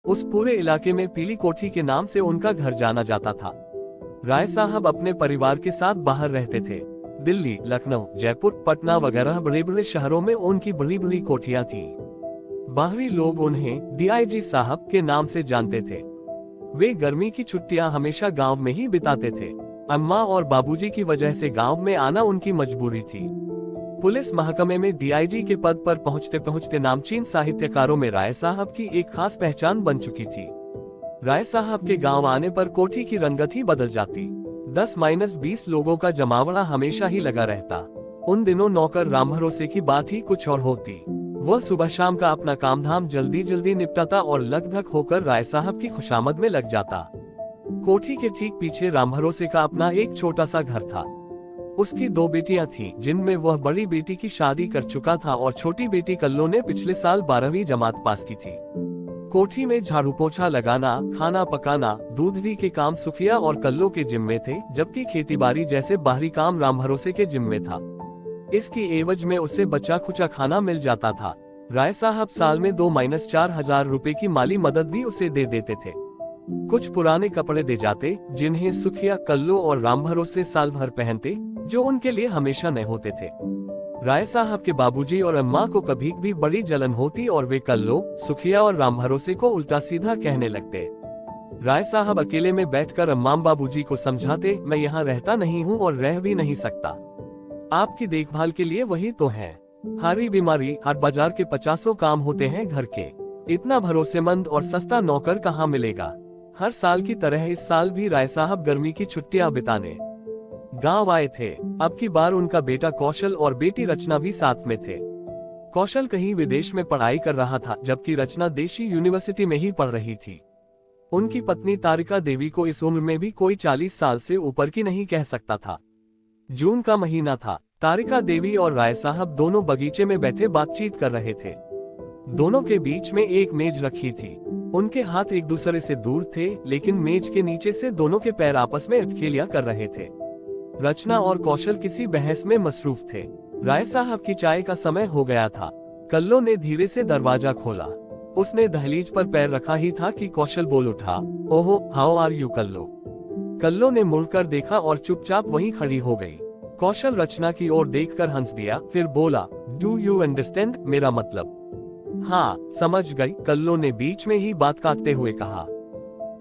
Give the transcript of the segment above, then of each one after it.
उस पूरे इलाके में पीली कोठी के नाम से उनका घर जाना जाता था। राय साहब अपने परिवार के साथ बाहर रहते थे। दिल्ली, लखनऊ, जयपुर, पटना वगैरह बड़े बड़े शहरों में उनकी बड़ी बड़ी कोठियां थी। बाहरी लोग उन्हें डीआईजी साहब के नाम से जानते थे। वे गर्मी की छुट्टियां हमेशा गांव में ही बिताते थे। अम्मा और बाबूजी की वजह से गांव में आना उनकी मजबूरी थी। पुलिस महकमे में डीआईजी के पद पर पहुंचते पहुंचते नामचीन साहित्यकारों में राय साहब की एक खास पहचान बन चुकी थी। राय साहब के गांव आने पर कोठी की रंगत ही बदल जाती। 10-20 लोगों का जमावड़ा हमेशा ही लगा रहता। उन दिनों नौकर राम भरोसे की बात ही कुछ और होती। वह सुबह शाम का अपना काम धाम जल्दी जल्दी निपटाता और लकधक होकर राय साहब की खुशामद में लग जाता। कोठी के ठीक पीछे राम भरोसे का अपना एक छोटा सा घर था। उसकी 2 बेटियां थीं, जिनमें वह बड़ी बेटी की शादी कर चुका था और छोटी बेटी कल्लो ने पिछले साल 12वीं जमात पास की थी। कोठी में झाड़ू पोछा लगाना, खाना पकाना, दूध दी के काम सुखिया और कल्लो के जिम्मे थे, जबकि खेतीबाड़ी जैसे बाहरी काम राम भरोसे के जिम्मे था। इसकी एवज में उसे बचा खुचा खाना मिल जाता था। राय साहब साल में 2-4 हजार रुपए की माली मदद भी उसे दे देते थे। कुछ पुराने कपड़े दे जाते, जिन्हें सुखिया, कल्लो और राम भरोसे साल भर पहनते, जो उनके लिए हमेशा नए होते थे। राय साहब के बाबूजी और अम्मा को कभी भी बड़ी जलन होती और वे कल्लो, सुखिया और राम भरोसे को उल्टा सीधा कहने लगते। राय साहब अकेले में बैठकर अम्मा बाबूजी को समझाते, मैं यहाँ रहता नहीं हूँ और रह भी नहीं सकता। आपकी देखभाल के लिए वही तो है। हारी बीमारी, हाट बाजार के 50 काम होते हैं घर के। इतना भरोसेमंद और सस्ता नौकर कहाँ मिलेगा। हर साल की तरह इस साल भी राय साहब गर्मी की छुट्टियां बिताने गांव आए थे। अब की बार उनका बेटा कौशल और बेटी रचना भी साथ में थे। कौशल कहीं विदेश में पढ़ाई कर रहा था, जबकि रचना देशी यूनिवर्सिटी में ही पढ़ रही थी। उनकी पत्नी तारिका देवी को इस उम्र में भी कोई 40 साल से ऊपर की नहीं कह सकता था। जून का महीना था। तारिका देवी और राय साहब दोनों बगीचे में बैठे बातचीत कर रहे थे। दोनों के बीच में एक मेज रखी थी। उनके हाथ एक दूसरे से दूर थे, लेकिन मेज के नीचे से दोनों के पैर आपस में अटखेलियां कर रहे थे। रचना और कौशल किसी बहस में मसरूफ थे। राय साहब की चाय का समय हो गया था। कल्लो ने धीरे से दरवाजा खोला। उसने दहलीज पर पैर रखा ही था कि कौशल बोल उठा, ओहो, हाउ आर यू कल्लो। कल्लो ने मुड़कर देखा और चुपचाप वहीं खड़ी हो गई। कौशल रचना की ओर देखकर हंस दिया, फिर बोला, डू यू अंडरस्टैंड, मेरा मतलब। हाँ, समझ गई, कल्लो ने बीच में ही बात काटते हुए कहा।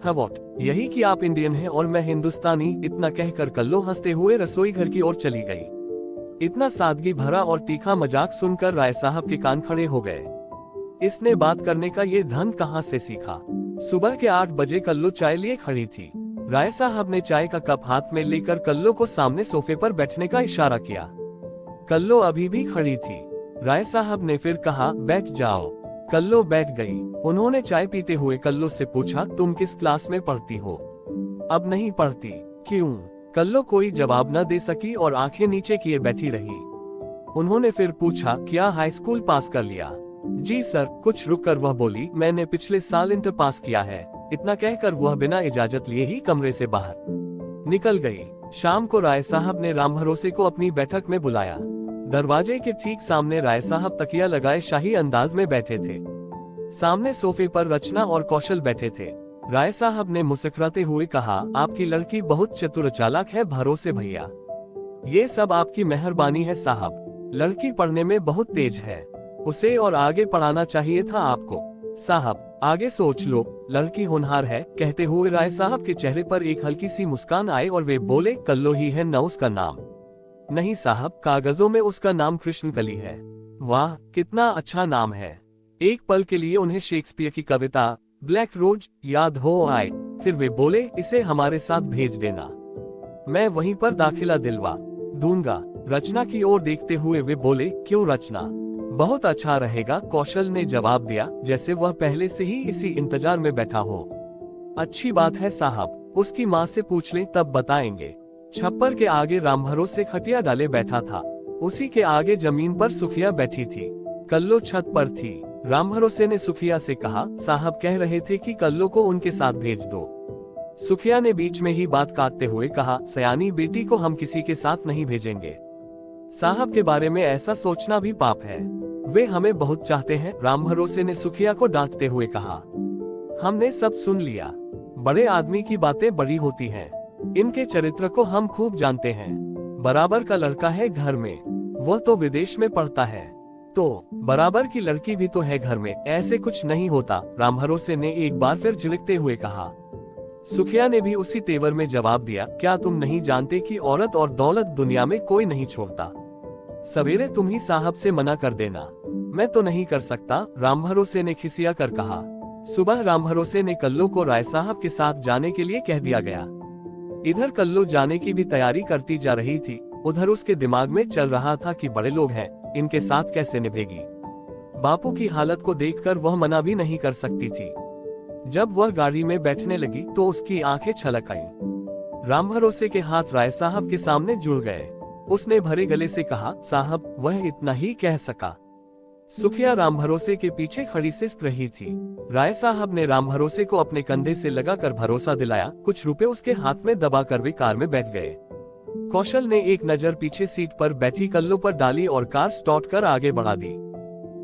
हाँ व्हाट, यही कि आप इंडियन हैं और मैं हिंदुस्तानी। इतना कहकर कल्लो हंसते हुए रसोई घर की ओर चली गई। इतना सादगी भरा और तीखा मजाक सुनकर राय साहब के कान खड़े हो गए। इसने बात करने का ये ढंग कहाँ से सीखा। सुबह के 8 बजे कल्लो चाय लिए खड़ी थी। राय साहब ने चाय का कप हाथ में लेकर कल्लो को सामने सोफे पर बैठने का इशारा किया। कल्लो अभी भी खड़ी थी। राय साहब ने फिर कहा, बैठ जाओ। कल्लो बैठ गई। उन्होंने चाय पीते हुए कल्लो से पूछा, तुम किस क्लास में पढ़ती हो। अब नहीं पढ़ती। क्यों। कल्लो कोई जवाब न दे सकी और आंखें नीचे किए बैठी रही। उन्होंने फिर पूछा, क्या हाई स्कूल पास कर लिया। जी सर। कुछ रुककर वह बोली, मैंने पिछले साल इंटर पास किया है। इतना कहकर वह बिना इजाजत लिए ही कमरे से बाहर निकल गई। शाम को राय साहब ने राम भरोसे को अपनी बैठक में बुलाया। दरवाजे के ठीक सामने राय साहब तकिया लगाए शाही अंदाज में बैठे थे। सामने सोफे पर रचना और कौशल बैठे थे। राय साहब ने मुस्कुराते हुए कहा, आपकी लड़की बहुत चतुर चालाक है भरोसे भैया। ये सब आपकी मेहरबानी है साहब। लड़की पढ़ने में बहुत तेज है। उसे और आगे पढ़ाना चाहिए था आपको। साहब, आगे सोच लो, लड़की होनहार है। कहते हुए राय साहब के चेहरे पर एक हल्की सी मुस्कान आई और वे बोले, कल्लो ही है न उसका नाम। नहीं साहब, कागजों में उसका नाम कृष्णकली है। वाह, कितना अच्छा नाम है। एक पल के लिए उन्हें शेक्सपियर की कविता ब्लैक रोज याद हो आए। फिर वे बोले, इसे हमारे साथ भेज देना, मैं वहीं पर दाखिला दिलवा दूंगा। रचना की ओर देखते हुए वे बोले, क्यों रचना, बहुत अच्छा रहेगा। कौशल ने जवाब दिया, जैसे वह पहले से ही इसी इंतजार में बैठा हो। अच्छी बात है साहब, उसकी माँ से पूछ लें, तब बताएंगे। छप्पर के आगे राम भरोसे खटिया डाले बैठा था। उसी के आगे जमीन पर सुखिया बैठी थी। कल्लो छत पर थी। राम भरोसे ने सुखिया से कहा, साहब कह रहे थे कि कल्लो को उनके साथ भेज दो। सुखिया ने बीच में ही बात काटते हुए कहा, सयानी बेटी को हम किसी के साथ नहीं भेजेंगे। साहब के बारे में ऐसा सोचना भी पाप है। वे हमें बहुत चाहते हैं। राम भरोसे ने सुखिया को डांटते हुए कहा। हमने सब सुन लिया। बड़े आदमी की बातें बड़ी होती हैं। इनके चरित्र को हम खूब जानते हैं। बराबर का लड़का है घर में, वह तो विदेश में पढ़ता है, तो बराबर की लड़की भी तो है घर में, ऐसे कुछ नहीं होता, राम भरोसे ने एक बार फिर झिड़कते हुए कहा। सुखिया ने भी उसी तेवर में जवाब दिया, क्या तुम नहीं जानते कि औरत और दौलत दुनिया में कोई नहीं छोड़ता? सवेरे तुम ही साहब से मना कर देना। मैं तो नहीं कर सकता, राम भरोसे ने खिसिया कर कहा। सुबह राम भरोसे ने कल्लो को राय साहब के साथ जाने के लिए कह दिया गया। इधर कल्लो जाने की भी तैयारी करती जा रही थी, उधर उसके दिमाग में चल रहा था कि बड़े लोग हैं, इनके साथ कैसे निभेगी। बापू की हालत को देखकर वह मना भी नहीं कर सकती थी। जब वह गाड़ी में बैठने लगी तो उसकी आंखें छलक आईं। राम भरोसे के हाथ राय साहब के सामने जुड़ गए। उसने भरे गले से कहा, साहब, वह इतना ही कह सका। सुखिया राम भरोसे के पीछे खड़ी सिसक रही थी। राय साहब ने राम भरोसे को अपने कंधे से लगाकर भरोसा दिलाया। कुछ रुपए उसके हाथ में दबाकर वे कार में बैठ गए। कौशल ने एक नजर पीछे सीट पर बैठी कल्लो पर डाली और कार स्टार्ट कर आगे बढ़ा दी।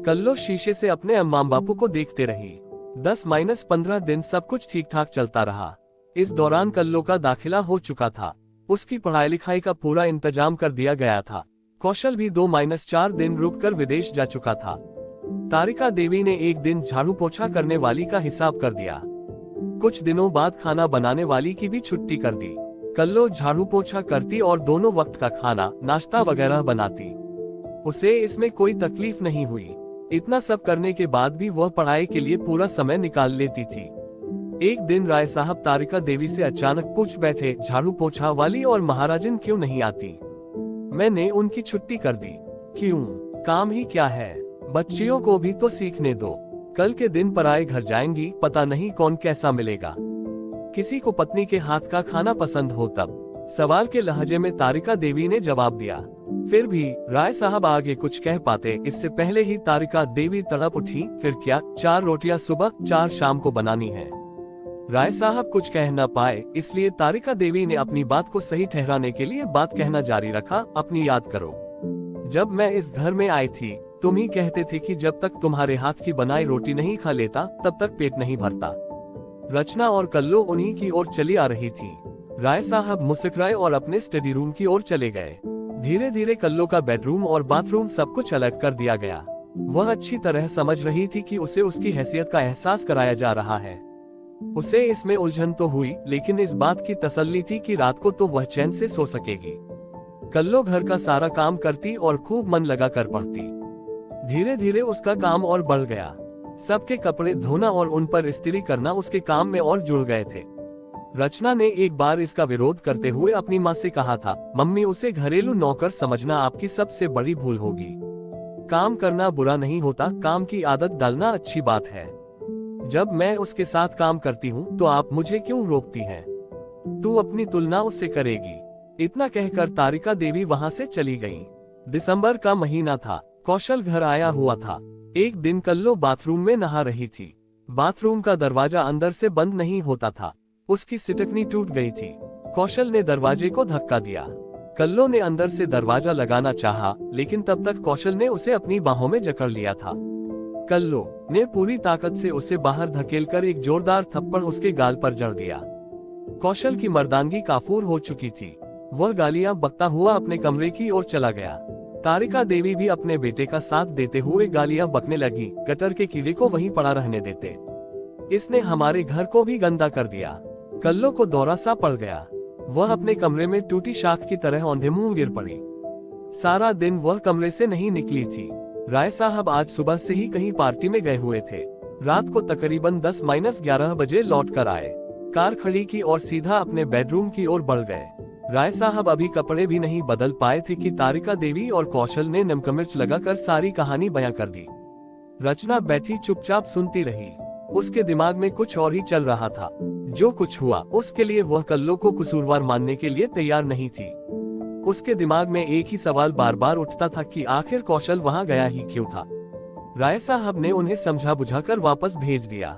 कल्लो शीशे से अपने अम्मा बापू को देखते रही। 10-15 दिन सब कुछ ठीक ठाक चलता रहा। इस दौरान कल्लो का दाखिला हो चुका था। उसकी पढ़ाई लिखाई का पूरा इंतजाम कर दिया गया था। कौशल भी 2-4 दिन रुककर विदेश जा चुका था। तारिका देवी ने एक दिन झाड़ू पोछा करने वाली का हिसाब कर दिया। कुछ दिनों बाद खाना बनाने वाली की भी छुट्टी कर दी। कल्लो झाड़ू पोछा करती और दोनों वक्त का खाना नाश्ता वगैरह बनाती। उसे इसमें कोई तकलीफ नहीं हुई। इतना सब करने के बाद भी वह पढ़ाई के लिए पूरा समय निकाल लेती थी। एक दिन राय साहब तारिका देवी से अचानक पूछ बैठे, झाड़ू पोछा वाली और महाराजन क्यों नहीं आती? मैंने उनकी छुट्टी कर दी। क्यों? काम ही क्या है, बच्चियों को भी तो सीखने दो। कल के दिन पराए घर जाएंगी, पता नहीं कौन कैसा मिलेगा। किसी को पत्नी के हाथ का खाना पसंद हो तब। सवाल के लहजे में तारिका देवी ने जवाब दिया। फिर भी राय साहब आगे कुछ कह पाते इससे पहले ही तारिका देवी तड़प उठी। फिर क्या, 4 रोटियां सुबह 4 शाम को बनानी है। राय साहब कुछ कह न पाए, इसलिए तारिका देवी ने अपनी बात को सही ठहराने के लिए बात कहना जारी रखा। अपनी याद करो, जब मैं इस घर में आई थी तुम ही कहते थे कि जब तक तुम्हारे हाथ की बनाई रोटी नहीं खा लेता तब तक पेट नहीं भरता। रचना और कल्लो उन्हीं की ओर चली आ रही थी। राय साहब मुस्कुराए और अपने स्टडी रूम की ओर चले गए। धीरे धीरे कल्लो का बेडरूम और बाथरूम सब कुछ अलग कर दिया गया। वह अच्छी तरह समझ रही थी कि उसे उसकी हैसियत का एहसास कराया जा रहा है। उसे इसमें उलझन तो हुई, लेकिन इस बात की तसल्ली थी कि रात को तो वह चैन से सो सकेगी। कल्लो घर का सारा काम करती और खूब मन लगा कर पढ़ती। धीरे धीरे उसका काम और बढ़ गया। सबके कपड़े धोना और उन पर इस्त्री करना उसके काम में और जुड़ गए थे। रचना ने एक बार इसका विरोध करते हुए अपनी माँ से कहा था, मम्मी, उसे घरेलू नौकर समझना आपकी सबसे बड़ी भूल होगी। काम करना बुरा नहीं होता, काम की आदत डालना अच्छी बात है। जब मैं उसके साथ काम करती हूँ तो आप मुझे क्यों रोकती हैं? तू अपनी तुलना उससे करेगी। इतना कहकर तारिका देवी वहाँ से चली गई। दिसंबर का महीना था। कौशल घर आया हुआ था। एक दिन कल्लो बाथरूम में नहा रही थी। बाथरूम का दरवाजा अंदर से बंद नहीं होता था। उसकी सिटकनी टूट गई थी। कौशल ने दरवाजे को धक्का दिया। कल्लो ने अंदर से दरवाजा लगाना चाहा, लेकिन तब तक कौशल ने उसे अपनी बाहों में जकड़ लिया था। कल्लो ने पूरी ताकत से उसे बाहर धकेलकर एक जोरदार थप्पड़ उसके गाल पर जड़ दिया। कौशल की मर्दानगी काफूर हो चुकी थी। वह गालियां बकता हुआ अपने कमरे की ओर चला गया। तारिका देवी भी अपने बेटे का साथ देते हुए गालियां बकने लगी, गटर के कीड़े को वहीं पड़ा रहने देते। इसने हमारे घर को भी गंदा कर दिया। कल्लो को दौरा सा पड़ गया। वह अपने कमरे में टूटी शाख की तरह औंधे मुंह गिर पड़ी। सारा दिन वह कमरे से नहीं निकली थी। राय साहब आज सुबह से ही कहीं पार्टी में गए हुए थे। रात को तकरीबन 10-11 बजे लौट कर आए। कार खड़ी की और सीधा अपने बेडरूम की ओर बढ़ गए। राय साहब अभी कपड़े भी नहीं बदल पाए थे कि तारिका देवी और कौशल ने नमक मिर्च लगाकर सारी कहानी बयां कर दी। रचना बैठी चुपचाप सुनती रही। उसके दिमाग में कुछ और ही चल रहा था। जो कुछ हुआ उसके लिए वह कल्लो को कसूरवार मानने के लिए तैयार नहीं थी। उसके दिमाग में एक ही सवाल बार बार उठता था कि आखिर कौशल वहां गया ही क्यों था। राय साहब ने उन्हें समझा बुझाकर वापस भेज दिया।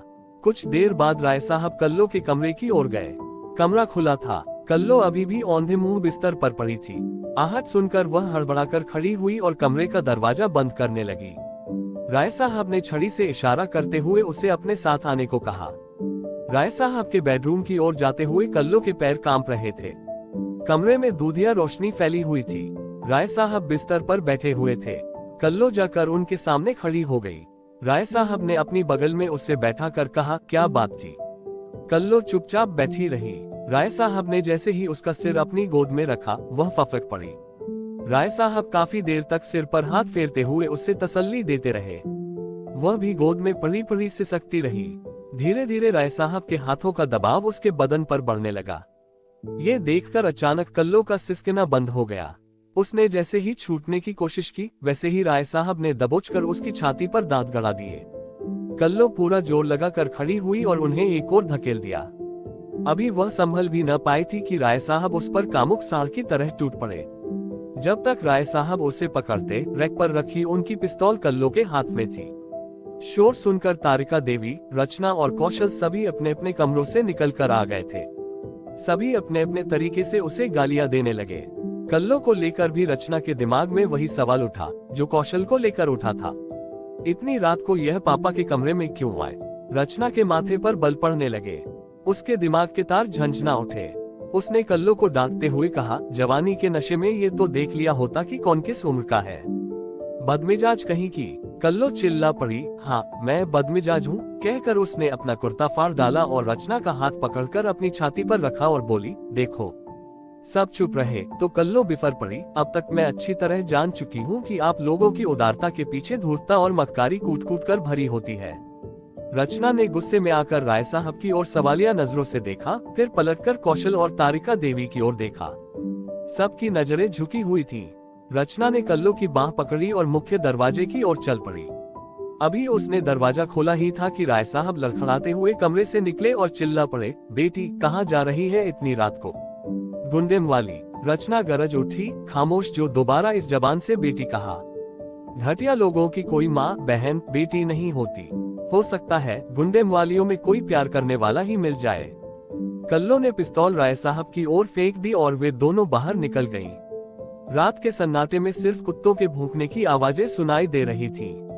कुछ देर बाद राय साहब कल्लो के कमरे की ओर गए। कमरा खुला था। कल्लो अभी भी औंधे मुंह बिस्तर पर पड़ी थी। आहट सुनकर वह हड़बड़ाकर खड़ी हुई और कमरे का दरवाजा बंद करने लगी। राय साहब ने छड़ी से इशारा करते हुए उसे अपने साथ आने को कहा। राय साहब के बेडरूम की ओर जाते हुए कल्लो के पैर कांप रहे थे। कमरे में दूधिया रोशनी फैली हुई थी। राय साहब बिस्तर पर बैठे हुए थे। कल्लो जाकर उनके सामने खड़ी हो गई। राय साहब ने अपनी बगल में उससे बैठा कर कहा, क्या बात थी? कल्लो चुपचाप बैठी रही। राय साहब ने जैसे ही उसका सिर अपनी गोद में रखा, वह फफक पड़ी। राय साहब काफी देर तक सिर पर हाथ फेरते हुए उससे तसल्ली देते रहे। वह भी गोद में पड़ी पड़ी सिसकती रही। धीरे धीरे राय साहब के हाथों का दबाव उसके बदन पर बढ़ने लगा। ये देखकर अचानक कल्लो का सिसकना बंद हो गया। उसने जैसे ही छूटने की कोशिश की, वैसे ही राय साहब ने दबोचकर उसकी छाती पर दांत गड़ा दिए। कल्लो पूरा जोर लगाकर खड़ी हुई और उन्हें एक और धकेल दिया। अभी वह संभल भी न पाई थी कि राय साहब उस पर कामुक सांड की तरह टूट पड़े। जब तक राय साहब उसे पकड़ते, रैक पर रखी उनकी पिस्तौल कल्लो के हाथ में थी। शोर सुनकर तारिका देवी, रचना और कौशल सभी अपने अपने कमरों से निकलकर आ गए थे। सभी अपने अपने तरीके से उसे गालियां देने लगे। कल्लो को लेकर भी रचना के दिमाग में वही सवाल उठा जो कौशल को लेकर उठा था। इतनी रात को यह पापा के कमरे में क्यों आए? रचना के माथे पर बल पड़ने लगे। उसके दिमाग के तार झंझना उठे। उसने कल्लो को डांटते हुए कहा, जवानी के नशे में ये तो देख लिया होता कि कौन किस उम्र का है। बदमिजाज कहीं की। कल्लो चिल्ला पड़ी, हाँ मैं बदमिजाज हूँ, कहकर उसने अपना कुर्ता फाड़ डाला और रचना का हाथ पकड़कर अपनी छाती पर रखा और बोली, देखो सब चुप रहे। तो कल्लो बिफर पड़ी, अब तक मैं अच्छी तरह जान चुकी हूँ कि आप लोगों की उदारता के पीछे धूर्तता और मक्कारी कूट कूट कर भरी होती है। रचना ने गुस्से में आकर राय साहब की ओर सवालिया नजरों से देखा, फिर पलटकर कौशल और तारिका देवी की ओर देखा। सबकी नजरें झुकी हुई थीं। रचना ने कल्लो की बांह पकड़ी और मुख्य दरवाजे की ओर चल पड़ी। अभी उसने दरवाजा खोला ही था कि राय साहब लड़खड़ाते हुए कमरे से निकले और चिल्ला पड़े, बेटी कहाँ जा रही है इतनी रात को? गुंडेम वाली। रचना गरज उठी, खामोश, जो दोबारा इस जबान से बेटी कहा। घटिया लोगों की कोई माँ बहन बेटी नहीं होती। हो सकता है गुंडेम वालियों में कोई प्यार करने वाला ही मिल जाए। कल्लो ने पिस्तौल राय साहब की ओर फेंक दी और वे दोनों बाहर निकल गईं। रात के सन्नाटे में सिर्फ कुत्तों के भौंकने की आवाजें सुनाई दे रही थीं।